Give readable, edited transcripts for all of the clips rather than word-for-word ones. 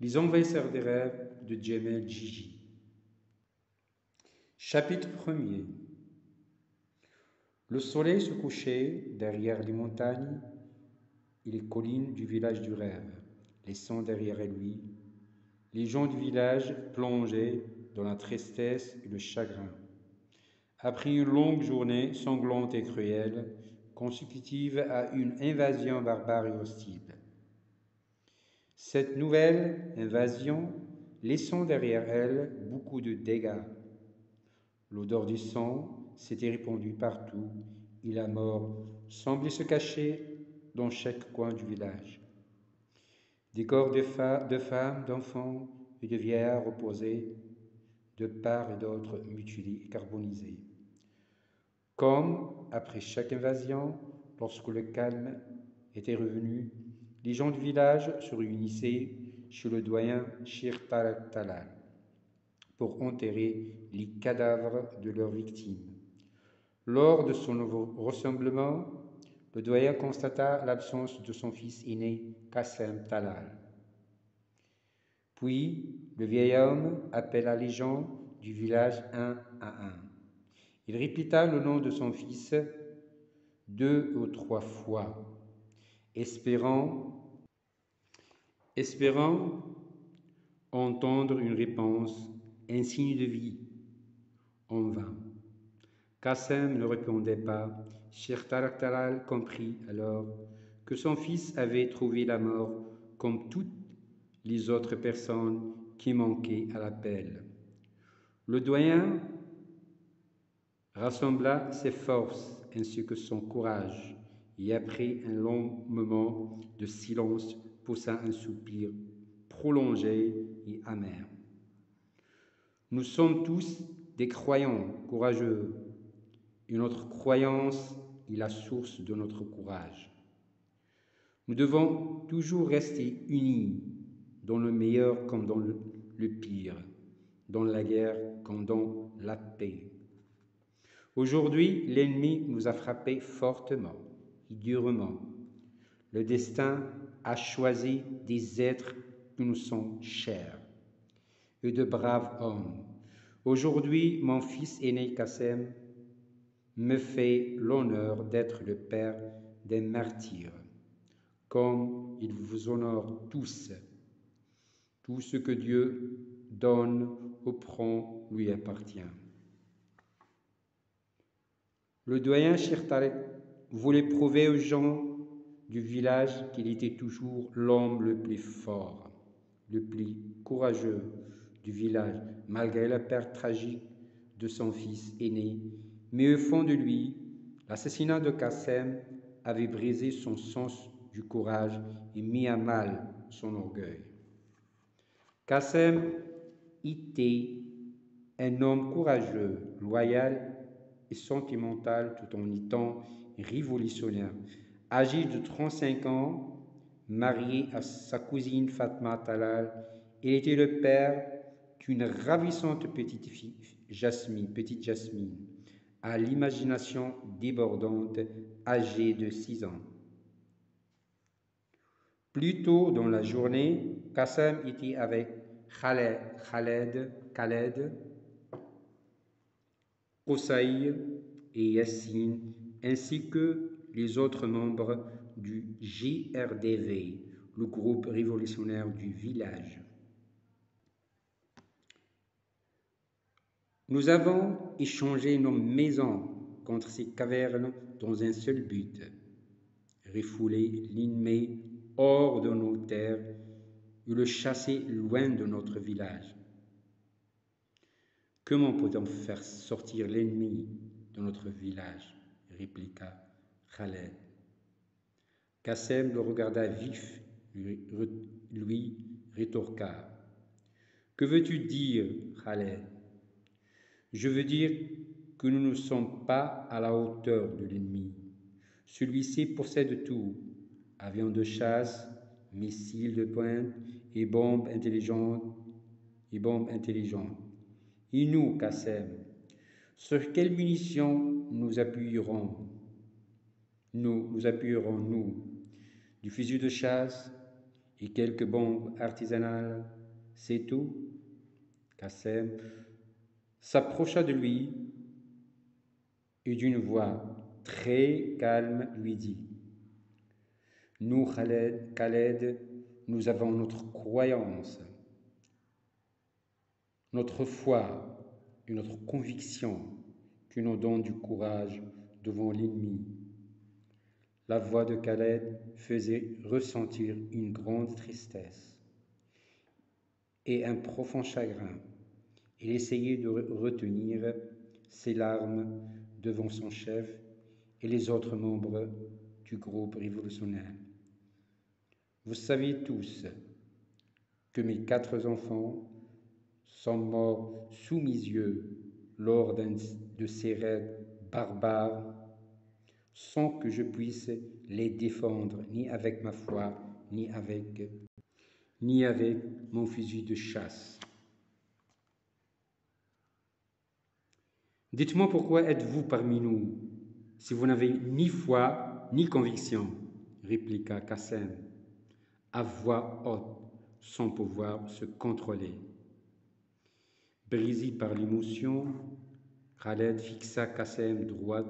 Les envahisseurs des rêves de Djemel Gigi. Chapitre 1er. Le soleil se couchait derrière les montagnes et les collines du village du rêve, laissant derrière lui les gens du village plongés dans la tristesse et le chagrin. Après une longue journée sanglante et cruelle, consécutive à une invasion barbare et hostile. Cette nouvelle invasion laissant derrière elle beaucoup de dégâts. L'odeur du sang s'était répandue partout et la mort semblait se cacher dans chaque coin du village. Des corps de femmes, d'enfants et de vieillards reposaient de part et d'autre mutilés et carbonisés. Comme après chaque invasion, lorsque le calme était revenu, les gens du village se réunissaient chez le doyen Shir Talal pour enterrer les cadavres de leurs victimes. Lors de son nouveau rassemblement, le doyen constata l'absence de son fils aîné, Qassem Talal. Puis, le vieil homme appela les gens du village un à un. Il répéta le nom de son fils 2 ou 3 fois, espérant entendre une réponse, un signe de vie. En vain. Qassem ne répondait pas. Shir Talal comprit alors que son fils avait trouvé la mort comme toutes les autres personnes qui manquaient à l'appel. Le doyen rassembla ses forces ainsi que son courage et après un long moment de silence poussa un soupir prolongé et amer. Nous sommes tous des croyants courageux et notre croyance est la source de notre courage. Nous devons toujours rester unis dans le meilleur comme dans le pire, dans la guerre comme dans la paix. Aujourd'hui, l'ennemi nous a frappés fortement et durement. Le destin a choisi des êtres qui nous sont chers et de braves hommes. Aujourd'hui, mon fils aîné Qassem me fait l'honneur d'être le père des martyrs, comme il vous honore tous. Tout ce que Dieu donne ou prend lui appartient. Le doyen Shir Talal voulait prouver aux gens du village qu'il était toujours l'homme le plus fort, le plus courageux du village, malgré la perte tragique de son fils aîné. Mais au fond de lui, l'assassinat de Qassem avait brisé son sens du courage et mis à mal son orgueil. Qassem était un homme courageux, loyal et sentimental tout en étant révolutionnaire. Âgé de 35 ans, marié à sa cousine Fatma Talal, il était le père d'une ravissante petite fille, petite Jasmine, à l'imagination débordante, âgée de 6 ans. Plus tôt dans la journée, Qassem était avec Khaled, Qusay et Yassine, ainsi que les autres membres du GRDV, le groupe révolutionnaire du village. Nous avons échangé nos maisons contre ces cavernes dans un seul but, refouler l'ennemi hors de nos terres et le chasser loin de notre village. Comment peut-on faire sortir l'ennemi de notre village? Répliqua Khaled. Qassem le regarda vif, lui rétorqua. Que veux-tu dire, Khaled? Je veux dire que nous ne sommes pas à la hauteur de l'ennemi. Celui-ci possède tout, avions de chasse, missiles de pointe et bombes intelligentes. Et nous, Qassem, sur quelles munitions nous appuierons-nous? Du fusil de chasse et quelques bombes artisanales, c'est tout. Qassem s'approcha de lui et d'une voix très calme lui dit: Nous, Khaled, nous avons notre croyance, notre foi et notre conviction qui nous donne du courage devant l'ennemi. La voix de Khaled faisait ressentir une grande tristesse et un profond chagrin. Il essayait de retenir ses larmes devant son chef et les autres membres du groupe révolutionnaire. Vous savez tous que mes 4 enfants sont morts sous mes yeux lors d'un de ces raids barbares, sans que je puisse les défendre ni avec ma foi, ni avec mon fusil de chasse. Dites-moi pourquoi êtes-vous parmi nous, si vous n'avez ni foi ni conviction, répliqua Qassem, à voix haute, sans pouvoir se contrôler. Brisé par l'émotion, Khaled fixa Qassem droit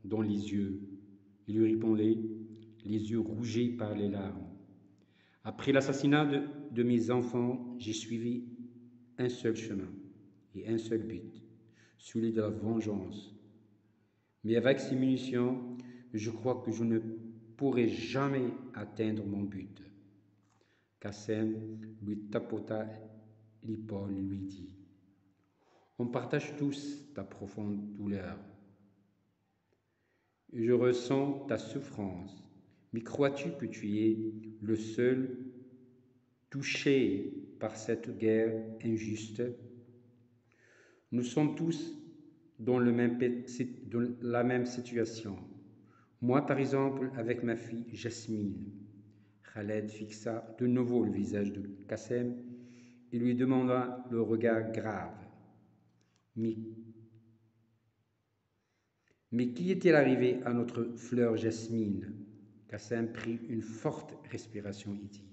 dans les yeux. Il lui répondait, les yeux rougis par les larmes. Après l'assassinat de mes enfants, j'ai suivi un seul chemin et un seul but, celui de la vengeance. Mais avec ces munitions, je crois que je ne pourrai jamais atteindre mon but. Qassem lui tapota l'épaule et lui dit: On partage tous ta profonde douleur. Je ressens ta souffrance, mais crois-tu que tu es le seul touché par cette guerre injuste? Nous sommes tous dans la même situation. Moi, par exemple, avec ma fille Jasmine. Khaled fixa de nouveau le visage de Qassem et lui demanda le regard grave. Mais qu'y est-il arrivé à notre fleur Jasmine? Qassem prit une forte respiration et dit: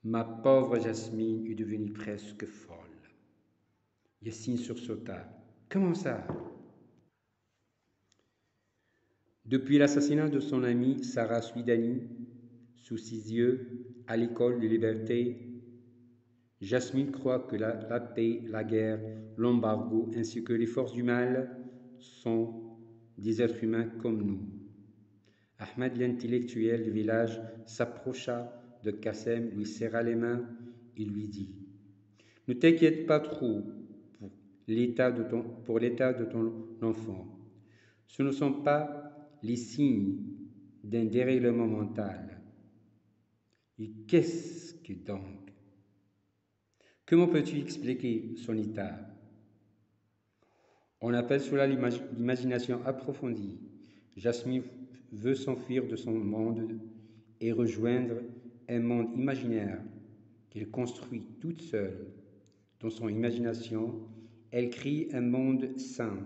Ma pauvre Jasmine est devenue presque folle. Yassine sursauta. Comment ça? Depuis l'assassinat de son amie Sarah Suidani, sous ses yeux, à l'école de liberté, Jasmine croit que la paix, la guerre, l'embargo ainsi que les forces du mal sont des êtres humains comme nous. Ahmed, l'intellectuel du village, s'approcha de Qassem, lui serra les mains et lui dit: Ne t'inquiète pas trop pour l'état de ton enfant. Ce ne sont pas les signes d'un dérèglement mental. Et qu'est-ce que donc? Comment peux-tu expliquer son état? On appelle cela l'imagination approfondie. Jasmine veut s'enfuir de son monde et rejoindre un monde imaginaire qu'elle construit toute seule. Dans son imagination, elle crée un monde sain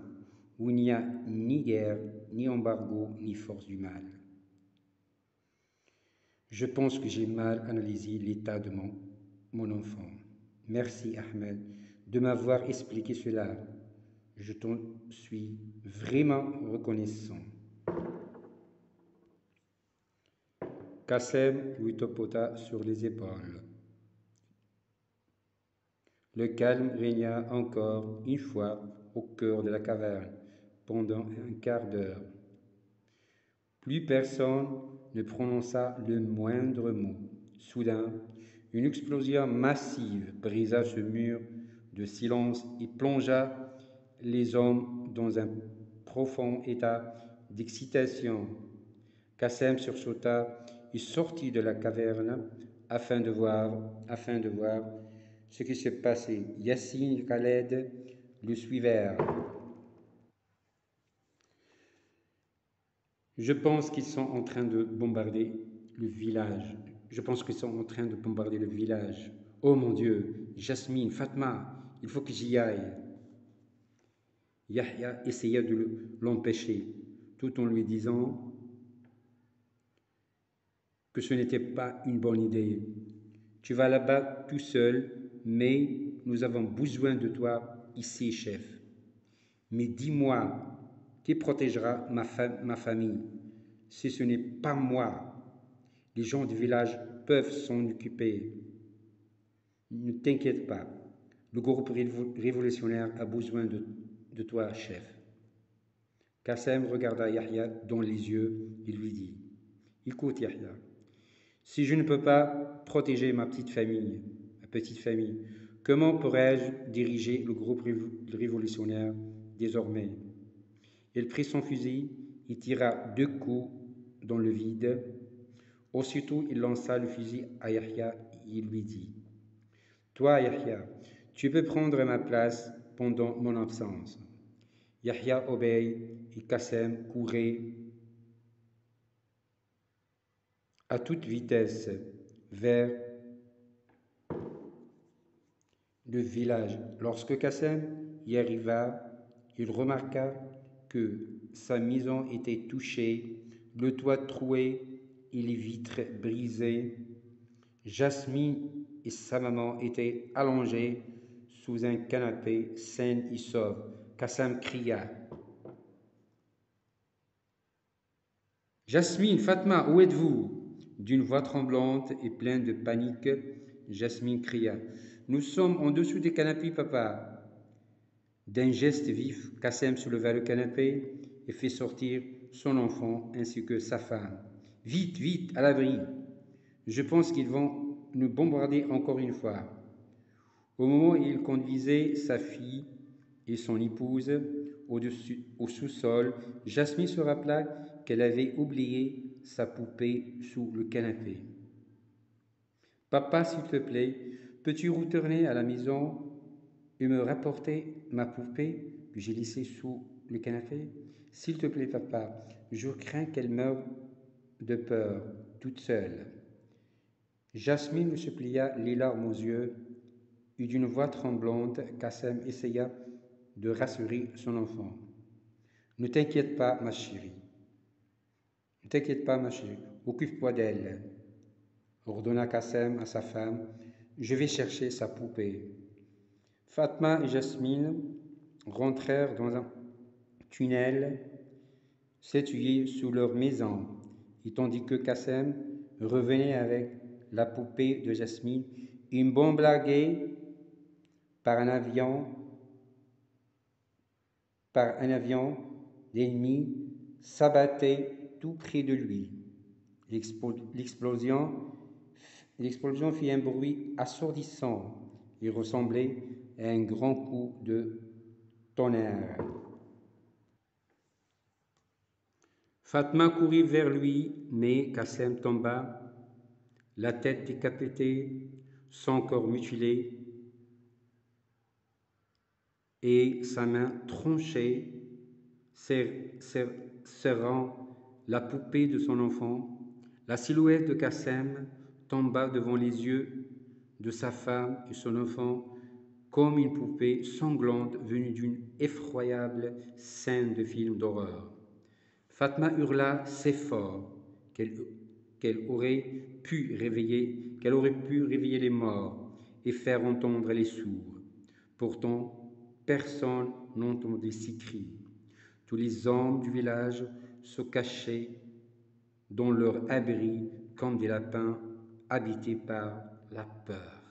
où il n'y a ni guerre, ni embargo, ni force du mal. Je pense que j'ai mal analysé l'état de mon enfant. Merci Ahmed de m'avoir expliqué cela. Je t'en suis vraiment reconnaissant. Qassem lui tapota sur les épaules. Le calme régna encore une fois au cœur de la caverne pendant un quart d'heure. Plus personne ne prononça le moindre mot. Soudain, une explosion massive brisa ce mur de silence et plongea les hommes dans un profond état d'excitation. Qassem sursauta et sortit de la caverne afin de voir ce qui se passait. Yassine et Khaled le suivirent. Je pense qu'ils sont en train de bombarder le village. Oh mon Dieu, Jasmine, Fatma, il faut que j'y aille. Yahya essaya de l'empêcher, tout en lui disant que ce n'était pas une bonne idée. Tu vas là-bas tout seul, mais nous avons besoin de toi ici, chef. Mais dis-moi, qui protégera ma famille si ce n'est pas moi? Les gens du village peuvent s'en occuper. Ne t'inquiète pas, le groupe révolutionnaire a besoin de toi, chef. Qassem regarda Yahya dans les yeux et lui dit, écoute Yahya, si je ne peux pas protéger ma petite famille, comment pourrais-je diriger le groupe révolutionnaire désormais? Il prit son fusil et tira 2 coups dans le vide. Aussitôt, il lança le fusil à Yahya et lui dit, toi, Yahya, tu peux prendre ma place pendant mon absence. Yahya obéit et Qassem courait à toute vitesse vers le village. Lorsque Qassem y arriva, il remarqua que sa maison était touchée, le toit troué et les vitres brisées. Jasmine et sa maman étaient allongées sous un canapé, saines et sauves. Qassem cria. Jasmine, Fatma, où êtes-vous? D'une voix tremblante et pleine de panique, Jasmine cria. Nous sommes en dessous des canapés, papa. D'un geste vif, Qassem souleva le canapé et fit sortir son enfant ainsi que sa femme. Vite, vite, à l'abri. Je pense qu'ils vont nous bombarder encore une fois. Au moment où il conduisait sa fille et son épouse au sous-sol, Jasmine se rappela qu'elle avait oublié sa poupée sous le canapé. Papa, s'il te plaît, peux-tu retourner à la maison et me rapporter ma poupée que j'ai laissée sous le canapé? S'il te plaît, papa, je crains qu'elle meure de peur, toute seule. Jasmine le supplia, les larmes aux yeux, et d'une voix tremblante, Qassem essaya de rassurer son enfant. Ne t'inquiète pas, ma chérie. Ne t'inquiète pas, ma chérie. Occupe-toi d'elle, ordonna Qassem à sa femme. Je vais chercher sa poupée. Fatma et Jasmine rentrèrent dans un tunnel situé sous leur maison, et tandis que Qassem revenait avec la poupée de Jasmine, une bombe larguée par un avion d'ennemi s'abattait tout près de lui. L'explosion fit un bruit assourdissant et ressemblait à un grand coup de tonnerre. Fatma courut vers lui, mais Qassem tomba, la tête décapitée, son corps mutilé et sa main tranchée, serrant la poupée de son enfant. La silhouette de Qassem tomba devant les yeux de sa femme et son enfant comme une poupée sanglante venue d'une effroyable scène de film d'horreur. Fatma hurla si fort qu'elle aurait pu réveiller les morts et faire entendre les sourds. Pourtant, personne n'entendait ces cris. Tous les hommes du village se cachaient dans leur abri comme des lapins habités par la peur.